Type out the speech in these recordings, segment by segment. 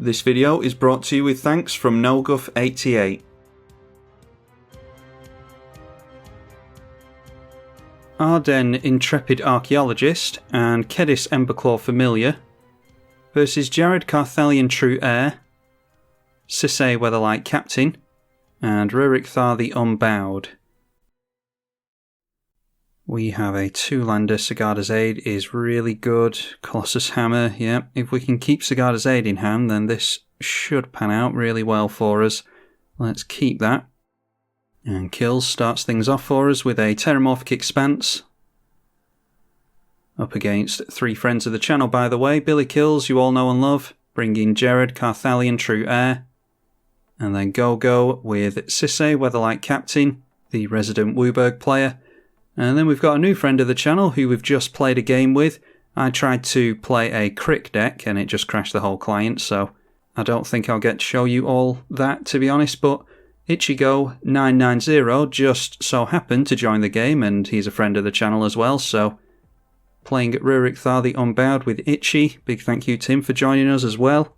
This video is brought to you with thanks from NoGuff88. Ardenn Intrepid Archaeologist and Kediss Emberclaw Familiar versus Jared Carthalion True Heir, Sisay Weatherlight Captain, and Ruric Thar the Unbowed. We have a 2-lander. Sigarda's Aid is really good. Colossus Hammer, yeah. If we can keep Sigarda's Aid in hand, then this should pan out really well for us. Let's keep that. And Kills starts things off for us with a Terramorphic Expanse. Up against 3 friends of the channel, by the way. Billy Kills, you all know and love. Bringing Jared Carthalion True Heir. And then Go with Sisay Weatherlight Captain, the resident Wooburg player. And then we've got a new friend of the channel who we've just played a game with. I tried to play a Crick deck and it just crashed the whole client, so I don't think I'll get to show you all that, to be honest, but Ichigo990 just so happened to join the game, and he's a friend of the channel as well, so playing at Ruric Thar the Unbowed with Ichi. Big thank you to him for joining us as well.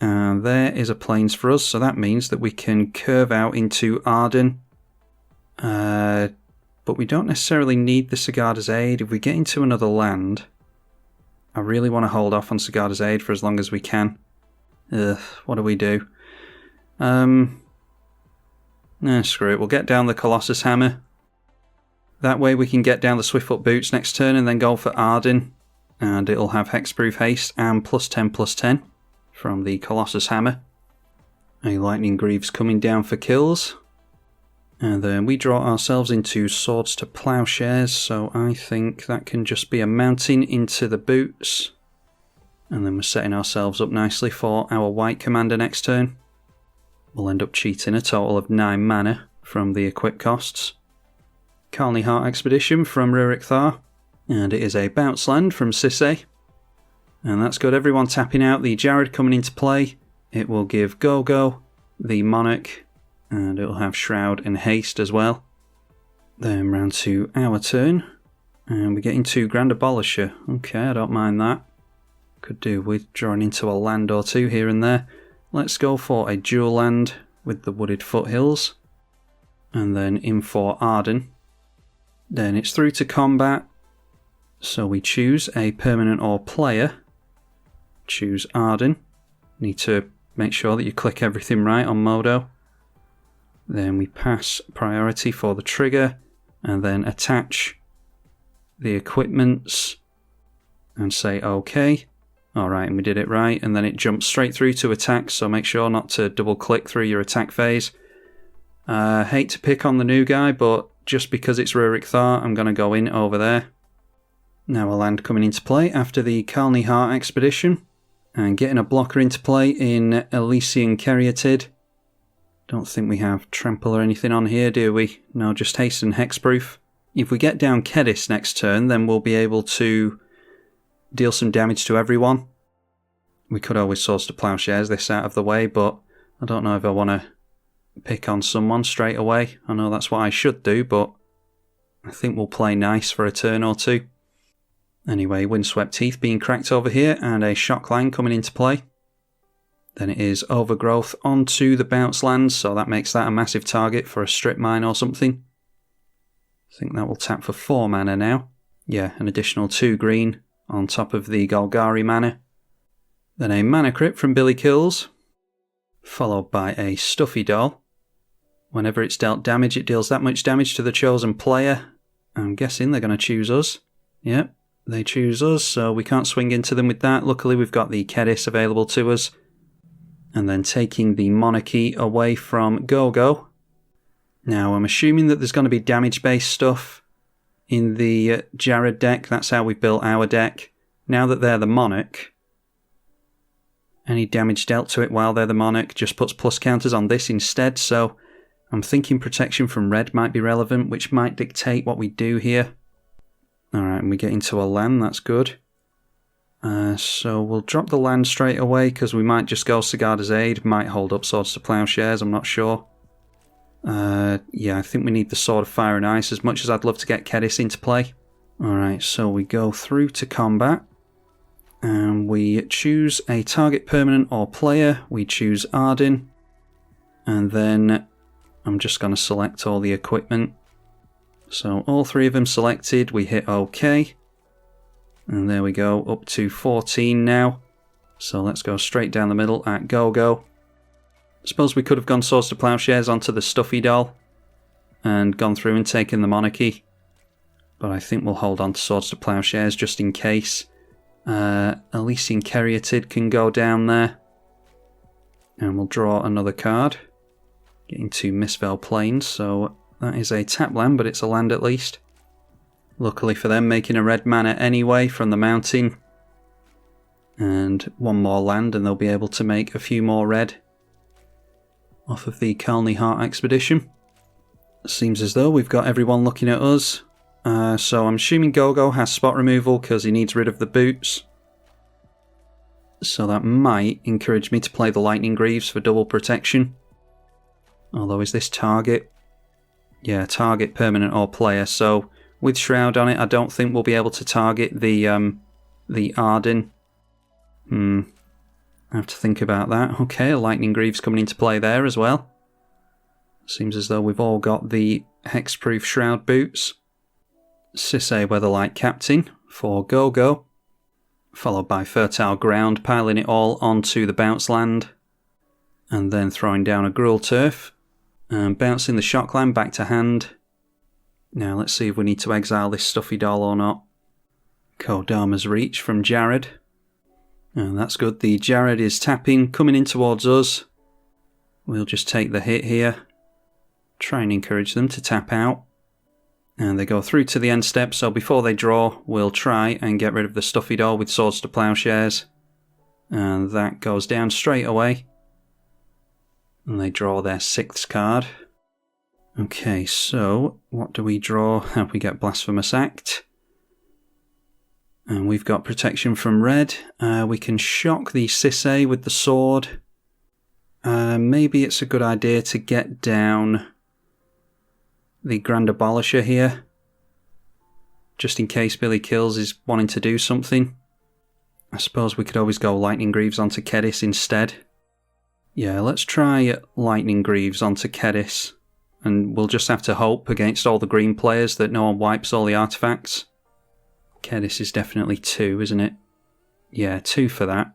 And there is a Plains for us, so that means that we can curve out into Ardenn. But we don't necessarily need the Sigarda's Aid. If we get into another land, I really want to hold off on Sigarda's Aid for as long as we can. What do we do? Screw it. We'll get down the Colossus Hammer. That way we can get down the Swiftfoot Boots next turn and then go for Ardenn. And it'll have Hexproof Haste and +10/+10 from the Colossus Hammer. A Lightning Greaves coming down for kills. And then we draw ourselves into Swords to Plowshares, so I think that can just be a mountain into the boots. And then we're setting ourselves up nicely for our white commander next turn. We'll end up cheating a total of 9 mana from the equip costs. Carthalion Heart Expedition from Ruric Thar, and it is a bounce land from Sisay. And that's got everyone tapping out. The Jared coming into play. It will give Go the Monarch, and it'll have Shroud and Haste as well. Then round to our turn. And we're getting 2 Grand Abolisher. Okay, I don't mind that. Could do with drawing into a land or 2 here and there. Let's go for a dual land with the Wooded Foothills. And then in for Ardenn. Then it's through to combat. So we choose a permanent or player. Choose Ardenn. Need to make sure that you click everything right on Modo. Then we pass priority for the trigger, and then attach the equipments and say OK. Alright, and we did it right, and then it jumps straight through to attack, so make sure not to double click through your attack phase. Hate to pick on the new guy, but just because it's Ruric Thar, I'm going to go in over there. Now a land coming into play after the Carthalion Heart Expedition, and getting a blocker into play in Elysian Caryatid. Don't think we have Trample or anything on here, do we? No, just Haste and Hexproof. If we get down Kediss next turn, then we'll be able to deal some damage to everyone. We could always Swords to Plowshares this out of the way, but I don't know if I want to pick on someone straight away. I know that's what I should do, but I think we'll play nice for a turn or 2. Anyway, Windswept Heath being cracked over here, and a Shock Line coming into play. Then it is Overgrowth onto the bounce lands, so that makes that a massive target for a Strip Mine or something. I think that will tap for 4 mana now. Yeah, an additional 2 green on top of the Golgari mana. Then a Mana Crypt from Billy Kills, followed by a Stuffy Doll. Whenever it's dealt damage, it deals that much damage to the chosen player. I'm guessing they're going to choose us. Yep, they choose us, so we can't swing into them with that. Luckily, we've got the Kediss available to us. And then taking the Monarchy away from Go. Now, I'm assuming that there's going to be damage-based stuff in the Jared deck. That's how we've built our deck. Now that they're the Monarch, any damage dealt to it while they're the Monarch just puts plus counters on this instead. So I'm thinking protection from red might be relevant, which might dictate what we do here. Alright, and we get into a land. That's good. So we'll drop the land straight away because we might just go Sigarda's Aid, might hold up Swords to Plowshares, I'm not sure. Yeah, I think we need the Sword of Fire and Ice as much as I'd love to get Kediss into play. Alright, so we go through to combat. And we choose a target permanent or player. We choose Ardenn. And then I'm just going to select all the equipment. So all 3 of them selected, we hit OK. And there we go, up to 14 now. So let's go straight down the middle at go-go. Suppose we could have gone Swords to Plowshares onto the Stuffy Doll and gone through and taken the Monarchy. But I think we'll hold on to Swords to Plowshares just in case. Elysian Caryatid can go down there. And we'll draw another card. Getting to Mistveil Plains, so that is a tap land, but it's a land at least. Luckily for them, making a red mana anyway from the mountain. And 1 more land and they'll be able to make a few more red off of the Carthalion Heart expedition. Seems as though we've got everyone looking at us. So I'm assuming Gogo has spot removal because he needs rid of the boots. So that might encourage me to play the Lightning Greaves for double protection. Although, is this target? Yeah, target permanent or player. So with Shroud on it, I don't think we'll be able to target the Ardenn. I have to think about that. Okay, a Lightning Greaves coming into play there as well. Seems as though we've all got the Hexproof Shroud boots. Sisay Weatherlight Captain for Gogo. Followed by Fertile Ground, piling it all onto the bounce land. And then throwing down a Gruul Turf. And bouncing the Shockland back to hand. Now let's see if we need to exile this Stuffy Doll or not. Kodama's Reach from Jared. And that's good. The Jared is tapping, coming in towards us. We'll just take the hit here. Try and encourage them to tap out. And they go through to the end step, so before they draw, we'll try and get rid of the Stuffy Doll with Swords to Plowshares. And that goes down straight away. And they draw their 6th card. Okay, so what do we draw? We get Blasphemous Act. And we've got protection from red. We can shock the Sisay with the sword. Maybe it's a good idea to get down the Grand Abolisher here. Just in case Billy Kills is wanting to do something. I suppose we could always go Lightning Greaves onto Kediss instead. Yeah, let's try Lightning Greaves onto Kediss. And we'll just have to hope against all the green players that no one wipes all the artifacts. Kediss is definitely 2, isn't it? Yeah, 2 for that.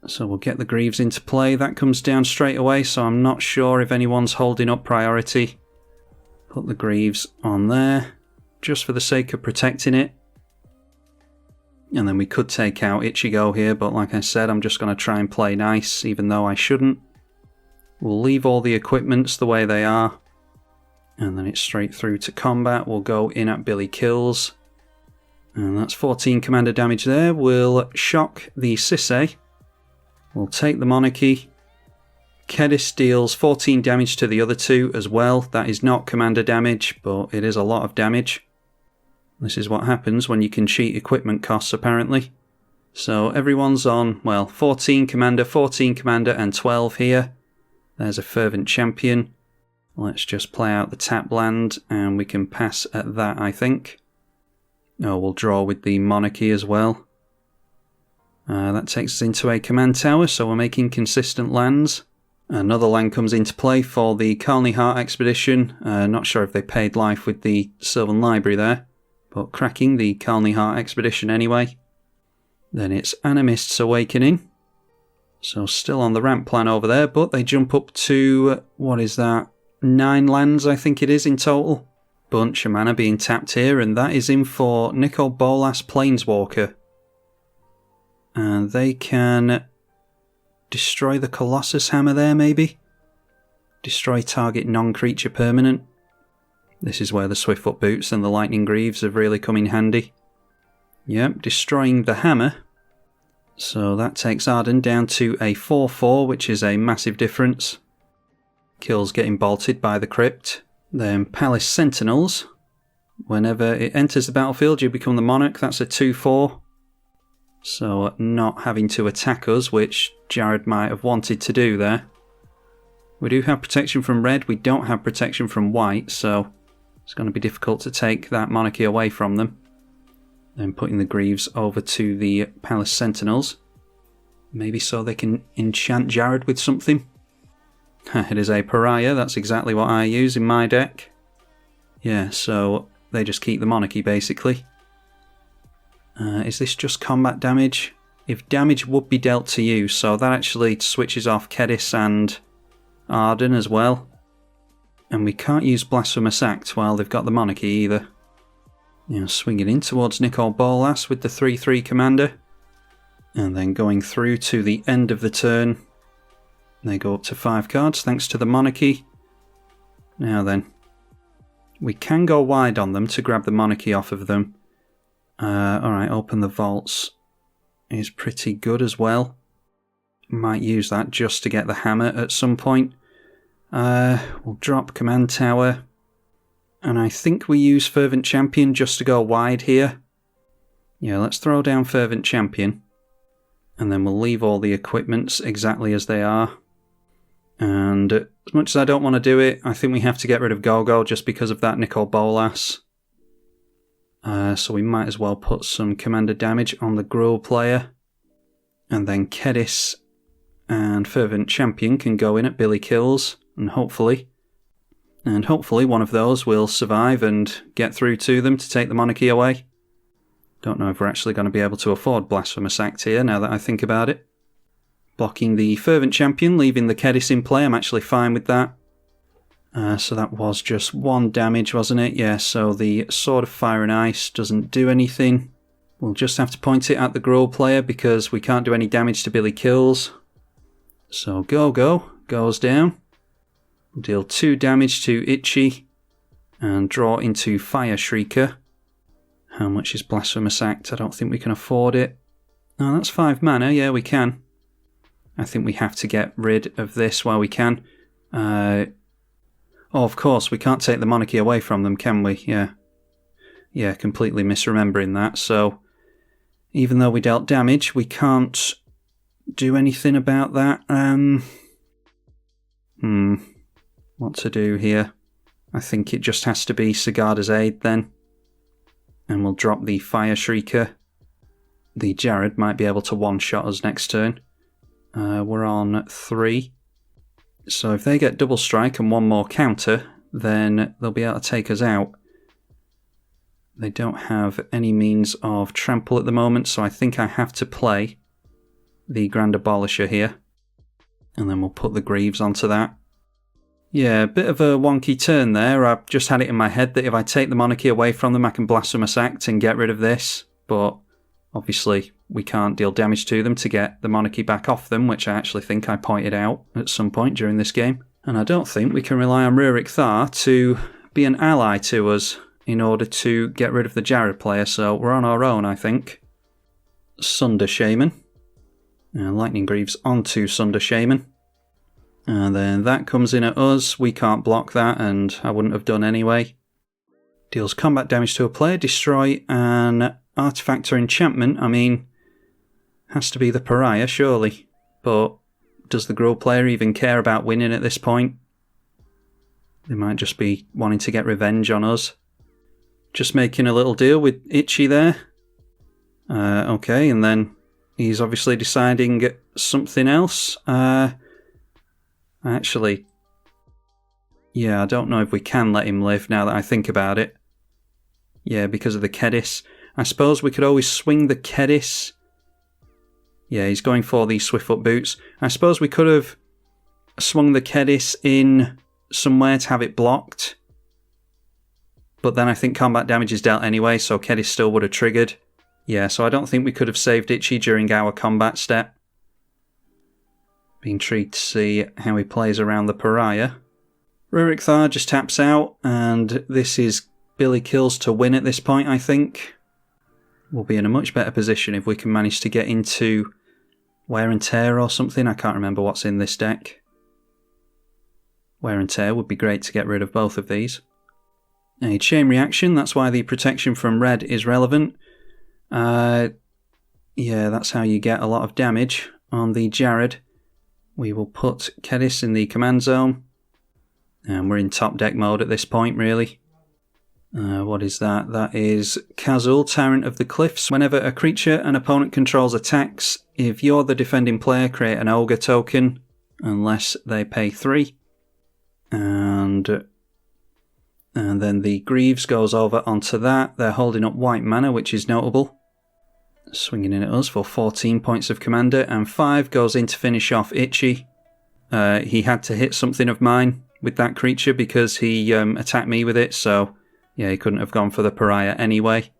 So we'll get the Greaves into play. That comes down straight away, so I'm not sure if anyone's holding up priority. Put the Greaves on there, just for the sake of protecting it. And then we could take out Ichigo here, but like I said, I'm just going to try and play nice, even though I shouldn't. We'll leave all the equipments the way they are. And then it's straight through to combat. We'll go in at Billy Kills. And that's 14 commander damage there. We'll shock the Sisay. We'll take the Monarchy. Kediss deals 14 damage to the other 2 as well. That is not commander damage, but it is a lot of damage. This is what happens when you can cheat equipment costs, apparently. So everyone's on, well, 14 commander, and 12 here. There's a Fervent Champion. Let's just play out the tap land, and we can pass at that, I think. Oh, we'll draw with the Monarchy as well. That takes us into a command tower, so we're making consistent lands. Another land comes into play for the Carthalion Heart expedition. Not sure if they paid life with the Sylvan Library there, but cracking the Carthalion Heart expedition anyway. Then it's Animist's Awakening. So still on the ramp plan over there, but they jump up to, what is that, 9 lands I think it is in total. Bunch of mana being tapped here, and that is in for Nicol Bolas Planeswalker. And they can destroy the Colossus Hammer there, maybe? Destroy target non-creature permanent. This is where the Swiftfoot Boots and the Lightning Greaves have really come in handy. Yep, destroying the hammer. So that takes Ardenn down to a 4-4, which is a massive difference. Kills getting bolted by the Crypt. Then Palace Sentinels. Whenever it enters the battlefield, you become the Monarch. That's a 2-4. So not having to attack us, which Jared might have wanted to do there. We do have protection from red. We don't have protection from white, so it's going to be difficult to take that Monarchy away from them. Then putting the Greaves over to the Palace Sentinels. Maybe so they can enchant Jared with something. It is a Pariah, that's exactly what I use in my deck. Yeah, so they just keep the Monarchy basically. Is this just combat damage? If damage would be dealt to you, so that actually switches off Kediss and Ardenn as well. And we can't use Blasphemous Act while they've got the Monarchy either. Swinging in towards Nicol Bolas with the 3/3 commander. And then going through to the end of the turn. They go up to 5 cards thanks to the Monarchy. Now then. We can go wide on them to grab the Monarchy off of them. Alright, open the vaults is pretty good as well. Might use that just to get the hammer at some point. We'll drop Command Tower. And I think we use Fervent Champion just to go wide here. Yeah, let's throw down Fervent Champion. And then we'll leave all the equipments exactly as they are. And as much as I don't want to do it, I think we have to get rid of Gogo just because of that Nicol Bolas. So we might as well put some commander damage on the Gruul player. And then Kediss and Fervent Champion can go in at Billy Kills. And hopefully one of those will survive and get through to them to take the Monarchy away. Don't know if we're actually going to be able to afford Blasphemous Act here now that I think about it. Blocking the Fervent Champion, leaving the Kediss in play, I'm actually fine with that. So that was just 1 damage, wasn't it? Yeah, so the Sword of Fire and Ice doesn't do anything. We'll just have to point it at the Gruul player because we can't do any damage to Billy Kills. So Gogo goes down. Deal 2 damage to Itchy and draw into Fire Shrieker. How much is Blasphemous Act? I don't think we can afford it. Oh, that's 5 mana. Yeah, we can. I think we have to get rid of this while we can. Oh, of course, we can't take the Monarchy away from them, can we? Yeah. Yeah, completely misremembering that. So, even though we dealt damage, we can't do anything about that. What to do here? I think it just has to be Sigarda's Aid then. And we'll drop the Fire Shrieker. The Jared might be able to one-shot us next turn. We're on 3. So if they get double strike and 1 more counter, then they'll be able to take us out. They don't have any means of trample at the moment, so I think I have to play the Grand Abolisher here. And then we'll put the Greaves onto that. Yeah, a bit of a wonky turn there. I've just had it in my head that if I take the Monarchy away from them, I can Blasphemous Act and get rid of this. But obviously, we can't deal damage to them to get the Monarchy back off them, which I actually think I pointed out at some point during this game. And I don't think we can rely on Ruric Thar to be an ally to us in order to get rid of the Jared player, so we're on our own, I think. Sunder Shaman. Lightning Greaves onto Sunder Shaman. And then that comes in at us. We can't block that, and I wouldn't have done anyway. Deals combat damage to a player. Destroy an artifact or enchantment. I mean, has to be the Pariah, surely. But does the Gruul player even care about winning at this point? They might just be wanting to get revenge on us. Just making a little deal with Itchy there. Okay, and then he's obviously deciding something else. Actually, yeah, I don't know if we can let him live now that I think about it. Yeah, because of the Kediss. I suppose we could always swing the Kediss. Yeah, he's going for these Swiftfoot Boots. I suppose we could have swung the Kediss in somewhere to have it blocked. But then I think combat damage is dealt anyway, so Kediss still would have triggered. Yeah, so I don't think we could have saved Itchy during our combat step. Be intrigued to see how he plays around the Pariah. Ruric Thar just taps out, and this is Billy Kills to win at this point, I think. We'll be in a much better position if we can manage to get into Wear and Tear or something. I can't remember what's in this deck. Wear and Tear would be great to get rid of both of these. A chain reaction, that's why the protection from red is relevant. Yeah, that's how you get a lot of damage on the Jared. We will put Kediss in the command zone. And we're in top deck mode at this point, really. What is that? That is Kazul, Tyrant of the Cliffs. Whenever a creature an opponent controls attacks, if you're the defending player, create an ogre token, unless they pay 3. And then the Greaves goes over onto that. They're holding up white mana, which is notable. Swinging in at us for 14 points of commander, and 5 goes in to finish off Itchy. He had to hit something of mine with that creature because he attacked me with it, so yeah, he couldn't have gone for the pariah anyway.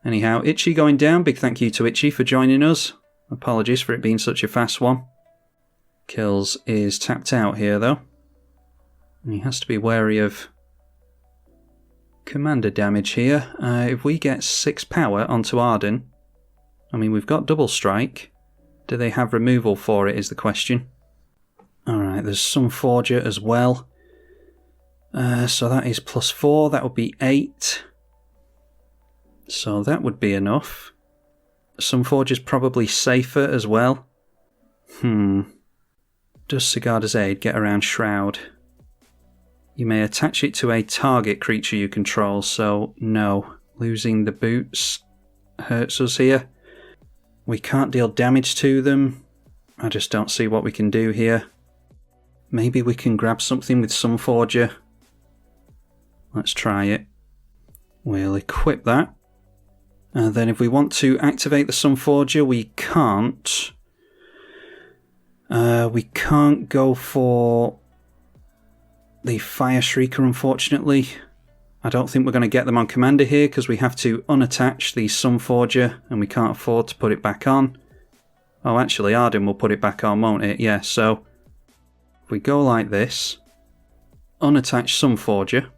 Anyhow, Itchy going down. Big thank you to Itchy for joining us. Apologies for it being such a fast one. Kills is tapped out here though. And he has to be wary of commander damage here. If we get 6 power onto Ardenn, I mean, we've got double strike. Do they have removal for it is the question. Alright, there's some Forger as well. So that is +4, that would be 8. So that would be enough. Some Forger's probably safer as well. Does Sigarda's Aid get around Shroud? You may attach it to a target creature you control, so no. Losing the boots hurts us here. We can't deal damage to them. I just don't see what we can do here. Maybe we can grab something with some Forger. Let's try it. We'll equip that. And then if we want to activate the Sunforger, we can't. We can't go for the Fire Shrieker, unfortunately. I don't think we're going to get them on Commander here because we have to unattach the Sunforger and we can't afford to put it back on. Oh, actually, Ardenn will put it back on, won't it? Yeah, so if we go like this, unattach Sunforger,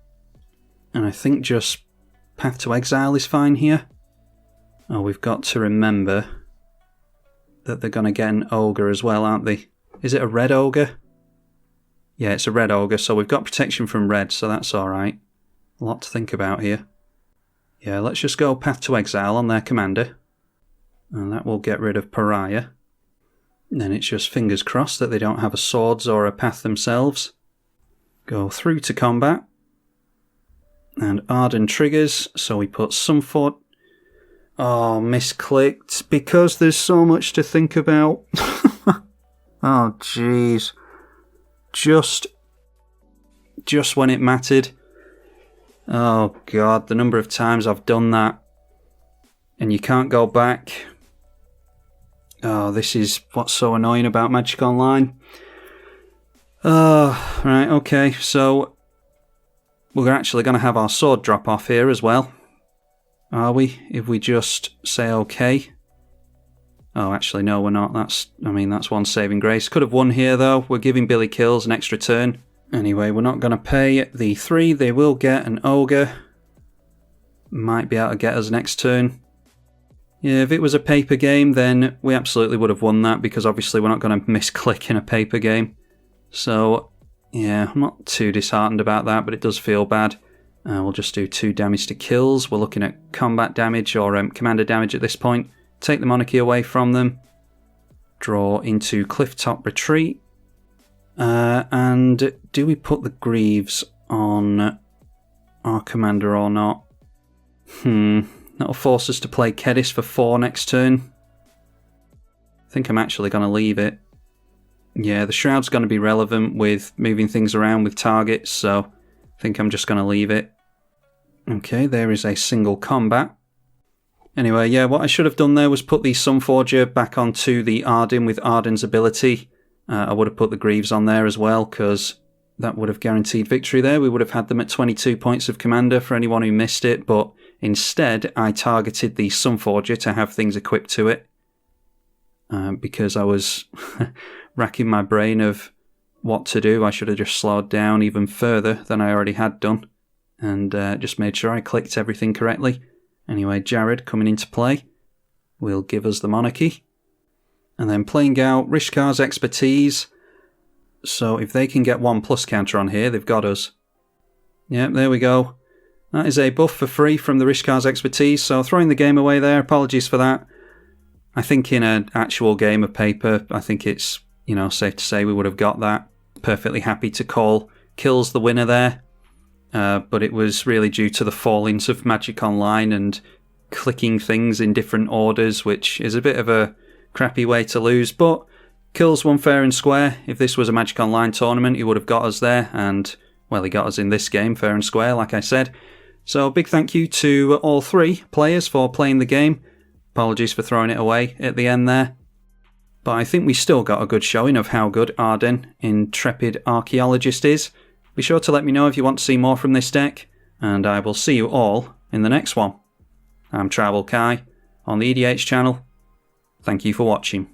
and I think just Path to Exile is fine here. Oh, we've got to remember that they're going to get an Ogre as well, aren't they? Is it a red Ogre? Yeah, it's a red Ogre, so we've got protection from red, so that's alright. A lot to think about here. Yeah, let's just go Path to Exile on their commander. And that will get rid of Pariah. And then it's just fingers crossed that they don't have a Swords or a Path themselves. Go through to combat. And Ardenn triggers, so we put Sunfort. Oh, misclicked, because there's so much to think about. Oh, jeez. Just when it mattered. Oh, God, the number of times I've done that. And you can't go back. Oh, this is what's so annoying about Magic Online. Oh, right, okay, so we're actually going to have our sword drop off here as well. Are we? If we just say okay. Oh, actually, no, we're not. That's one saving grace. Could have won here, though. We're giving Billy Kills an extra turn. Anyway, we're not going to pay the 3. They will get an Ogre. Might be able to get us next turn. Yeah, if it was a paper game, then we absolutely would have won that, because obviously we're not going to misclick in a paper game. So, yeah, I'm not too disheartened about that, but it does feel bad. We'll just do 2 damage to kills. We're looking at combat damage or commander damage at this point. Take the monarchy away from them. Draw into Clifftop Retreat. And do we put the Greaves on our commander or not? That'll force us to play Kediss for 4 next turn. I think I'm actually going to leave it. Yeah, the Shroud's going to be relevant with moving things around with targets, so I think I'm just going to leave it. Okay, there is a single combat. Anyway, yeah, what I should have done there was put the Sunforger back onto the Ardenn with Ardenn's ability. I would have put the Greaves on there as well, because that would have guaranteed victory there. We would have had them at 22 points of commander for anyone who missed it, but instead I targeted the Sunforger to have things equipped to it. Because I was racking my brain of what to do. I should have just slowed down even further than I already had done, and just made sure I clicked everything correctly. Anyway, Jared coming into play will give us the monarchy. And then playing out Rishkar's Expertise. So if they can get 1+ counter on here, they've got us. Yep, there we go. That is a buff for free from the Rishkar's Expertise, so throwing the game away there, apologies for that. I think in an actual game of paper, I think it's, safe to say we would have got that. Perfectly happy to call Kills the winner there. but it was really due to the fallings of Magic Online and clicking things in different orders, which is a bit of a crappy way to lose, but Kills won fair and square. If this was a Magic Online tournament, he would have got us there, and, well, he got us in this game fair and square, like I said. So big thank you to all three players for playing the game. Apologies for throwing it away at the end there. But I think we still got a good showing of how good Ardenn Intrepid Archaeologist is. Be sure to let me know if you want to see more from this deck, and I will see you all in the next one. I'm tribalkai on the EDH channel. Thank you for watching.